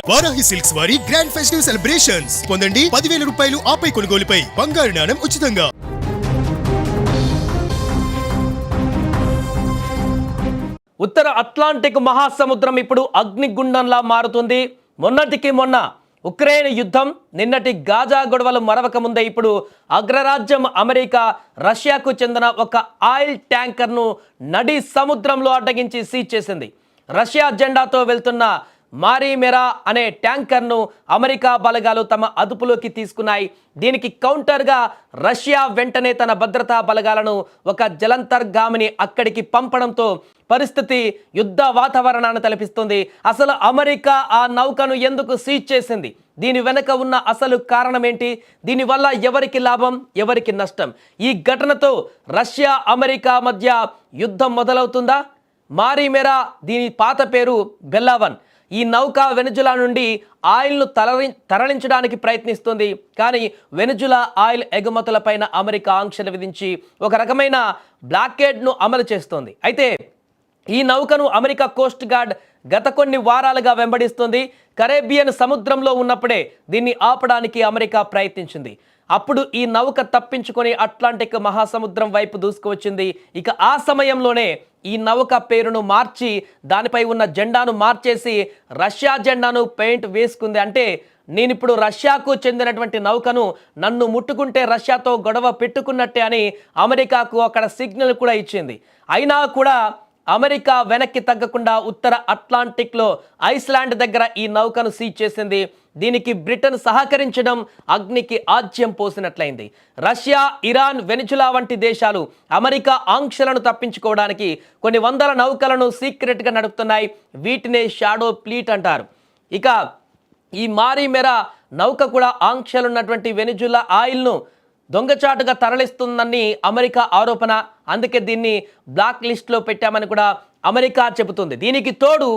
Varahi silks వారి grand festive celebrations పొందండి 10,000 రూపాయలు ఆపై కొనుగోలుపై బంగారు నాణెం ఉచితంగా. ఉత్తర అట్లాంటిక్ మహాసముద్రం ఇప్పుడు అగ్నిగుండంలా మారుతుంది. మొన్నటికి మొన్న ఉక్రెయిన్ యుద్ధం, నిన్నటి గాజా గొడవలు మరవక ముందే ఇప్పుడు అగ్రరాజ్యం అమెరికా రష్యాకు చెందిన ఒక ఆయిల్ ట్యాంకర్ను నడి సముద్రంలో అడ్డగించి సీజ్ చేసింది. రష్యా జెండాతో వెళ్తున్న మారీ మెరా అనే ట్యాంకర్ను అమెరికా బలగాలు తమ అదుపులోకి తీసుకున్నాయి. దీనికి కౌంటర్గా రష్యా వెంటనే తన భద్రతా బలగాలను ఒక జలంతర్గామిని అక్కడికి పంపడంతో పరిస్థితి యుద్ధ వాతావరణాన్ని తలపిస్తుంది. అసలు అమెరికా ఆ నౌకను ఎందుకు సీజ్ చేసింది? దీని వెనుక ఉన్న అసలు కారణం ఏంటి? దీనివల్ల ఎవరికి లాభం, ఎవరికి నష్టం? ఈ ఘటనతో రష్యా అమెరికా మధ్య యుద్ధం మొదలవుతుందా? మారీ మెరా, దీని పాత పేరు బెల్లావన్, ఈ నౌక వెనుజులా నుండి ఆయిల్ను తరలించడానికి ప్రయత్నిస్తుంది. కానీ వెనుజులా ఆయిల్ ఎగుమతులపైన అమెరికా ఆంక్షలు విధించి ఒక రకమైన బ్లాకేడ్ను అమలు చేస్తోంది. అయితే ఈ నౌకను అమెరికా కోస్ట్ గార్డ్ గత కొన్ని వారాలుగా వెంబడిస్తుంది. కరేబియన్ సముద్రంలో ఉన్నప్పుడే దీన్ని ఆపడానికి అమెరికా ప్రయత్నించింది. అప్పుడు ఈ నౌక తప్పించుకొని అట్లాంటిక్ మహాసముద్రం వైపు దూసుకువచ్చింది. ఇక ఆ సమయంలోనే ఈ నౌక పేరును మార్చి దానిపై ఉన్న జెండాను మార్చేసి రష్యా జెండాను పెయింట్ వేసుకుంది. అంటే నేనిప్పుడు రష్యాకు చెందినటువంటి నౌకను నన్ను ముట్టుకుంటే రష్యాతో గొడవ పెట్టుకున్నట్టే అని అమెరికాకు అక్కడ సిగ్నల్ కూడా ఇచ్చింది. అయినా కూడా అమెరికా వెనక్కి తగ్గకుండా ఉత్తర అట్లాంటిక్లో ఐస్లాండ్ దగ్గర ఈ నౌకను సీజ్ చేసింది. దీనికి బ్రిటన్ సహకరించడం అగ్నికి ఆజ్యం పోసినట్లయింది. రష్యా, ఇరాన్, వెనిజులా వంటి దేశాలు అమెరికా ఆంక్షలను తప్పించుకోవడానికి కొన్ని వందల నౌకలను సీక్రెట్గా నడుపుతున్నాయి. వీటినే షాడో ఫ్లీట్ అంటారు. ఇక ఈ మారీ మెరా నౌక కూడా ఆంక్షలున్నటువంటి వెనిజులా ఆయిల్ను దొంగచాటుగా తరలిస్తుందని అమెరికా ఆరోపణ. అందుకే దీన్ని బ్లాక్ లిస్ట్లో పెట్టామని కూడా అమెరికా చెబుతుంది. దీనికి తోడు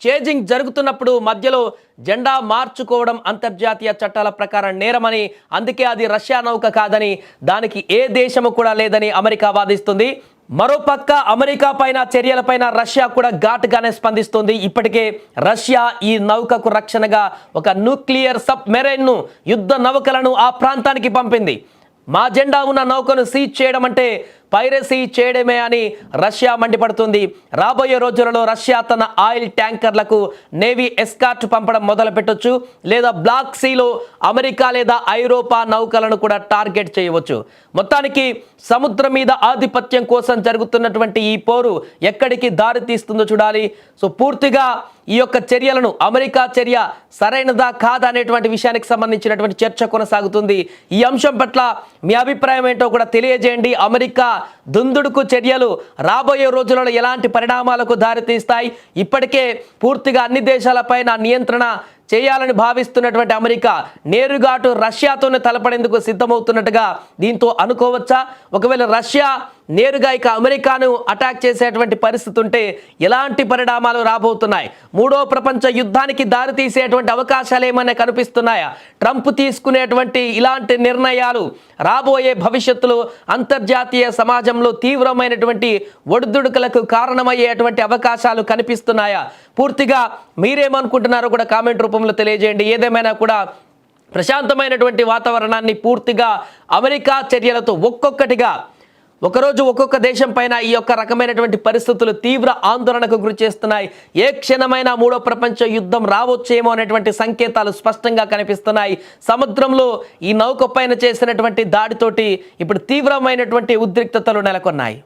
చేజింగ్ జరుగుతున్నప్పుడు మధ్యలో జెండా మార్చుకోవడం అంతర్జాతీయ చట్టాల ప్రకారం నేరమని, అందుకే అది రష్యా నౌక కాదని, దానికి ఏ దేశము కూడా లేదని అమెరికా వాదిస్తుంది. మరోపక్క అమెరికా పైన చర్యలపైన రష్యా కూడా ఘాటుగానే స్పందిస్తుంది. ఇప్పటికే రష్యా ఈ నౌకకు రక్షణగా ఒక న్యూక్లియర్ సబ్ మెరైన్ను, యుద్ధ నౌకలను ఆ ప్రాంతానికి పంపింది. మా జెండా ఉన్న నౌకను సీజ్ చేయడం అంటే పైరసీ చేయడమే అని రష్యా మండిపడుతుంది. రాబోయే రోజులలో రష్యా తన ఆయిల్ ట్యాంకర్లకు నేవీ ఎస్కార్ట్ పంపడం మొదలు పెట్టొచ్చు, లేదా బ్లాక్ సీలో అమెరికా లేదా ఐరోపా నౌకలను కూడా టార్గెట్ చేయవచ్చు. మొత్తానికి సముద్రం మీద ఆధిపత్యం కోసం జరుగుతున్నటువంటి ఈ పోరు ఎక్కడికి దారి తీస్తుందో చూడాలి. సో పూర్తిగా ఈ యొక్క చర్యలను, అమెరికా చర్య సరైనదా కాదా అనేటువంటి విషయానికి సంబంధించినటువంటి చర్చ కొనసాగుతుంది. ఈ అంశం పట్ల మీ అభిప్రాయం ఏంటో కూడా తెలియజేయండి. అమెరికా దుందుడుకు చర్యలు రాబోయే రోజులలో ఎలాంటి పరిణామాలకు దారితీస్తాయి? ఇప్పటికే పూర్తిగా అన్ని దేశాలపైన నియంత్రణ చేయాలని భావిస్తున్నటువంటి అమెరికా నేరుగాటు రష్యాతోనే తలపడేందుకు సిద్ధమవుతున్నట్టుగా దీంతో అనుకోవచ్చా? ఒకవేళ రష్యా నేరుగా ఇక అమెరికాను అటాక్ చేసేటువంటి పరిస్థితి ఉంటే ఎలాంటి పరిణామాలు రాబోతున్నాయి? మూడో ప్రపంచ యుద్ధానికి దారితీసేటువంటి అవకాశాలు ఏమైనా కనిపిస్తున్నాయా? ట్రంప్ తీసుకునేటువంటి ఇలాంటి నిర్ణయాలు రాబోయే భవిష్యత్తులో అంతర్జాతీయ సమాజంలో తీవ్రమైనటువంటి ఒడిదుడుకులకు కారణమయ్యేటువంటి అవకాశాలు కనిపిస్తున్నాయా? పూర్తిగా మీరేమనుకుంటున్నారో కూడా కామెంట్ రూపంలో తెలియజేయండి. ఏదేమైనా కూడా ప్రశాంతమైనటువంటి వాతావరణాన్ని పూర్తిగా అమెరికా చర్యలతో ఒక్కొక్కటిగా ఒకరోజు ఒక్కొక్క దేశం పైన ఈ యొక్క రకమైనటువంటి పరిస్థితులు తీవ్ర ఆందోళనకు గురి చేస్తున్నాయి. ఏ క్షణమైనా మూడో ప్రపంచ యుద్ధం రావచ్చేమో అనేటువంటి సంకేతాలు స్పష్టంగా కనిపిస్తున్నాయి. సముద్రంలో ఈ నౌక పైన చేసినటువంటి దాడితోటి ఇప్పుడు తీవ్రమైనటువంటి ఉద్రిక్తతలు నెలకొన్నాయి.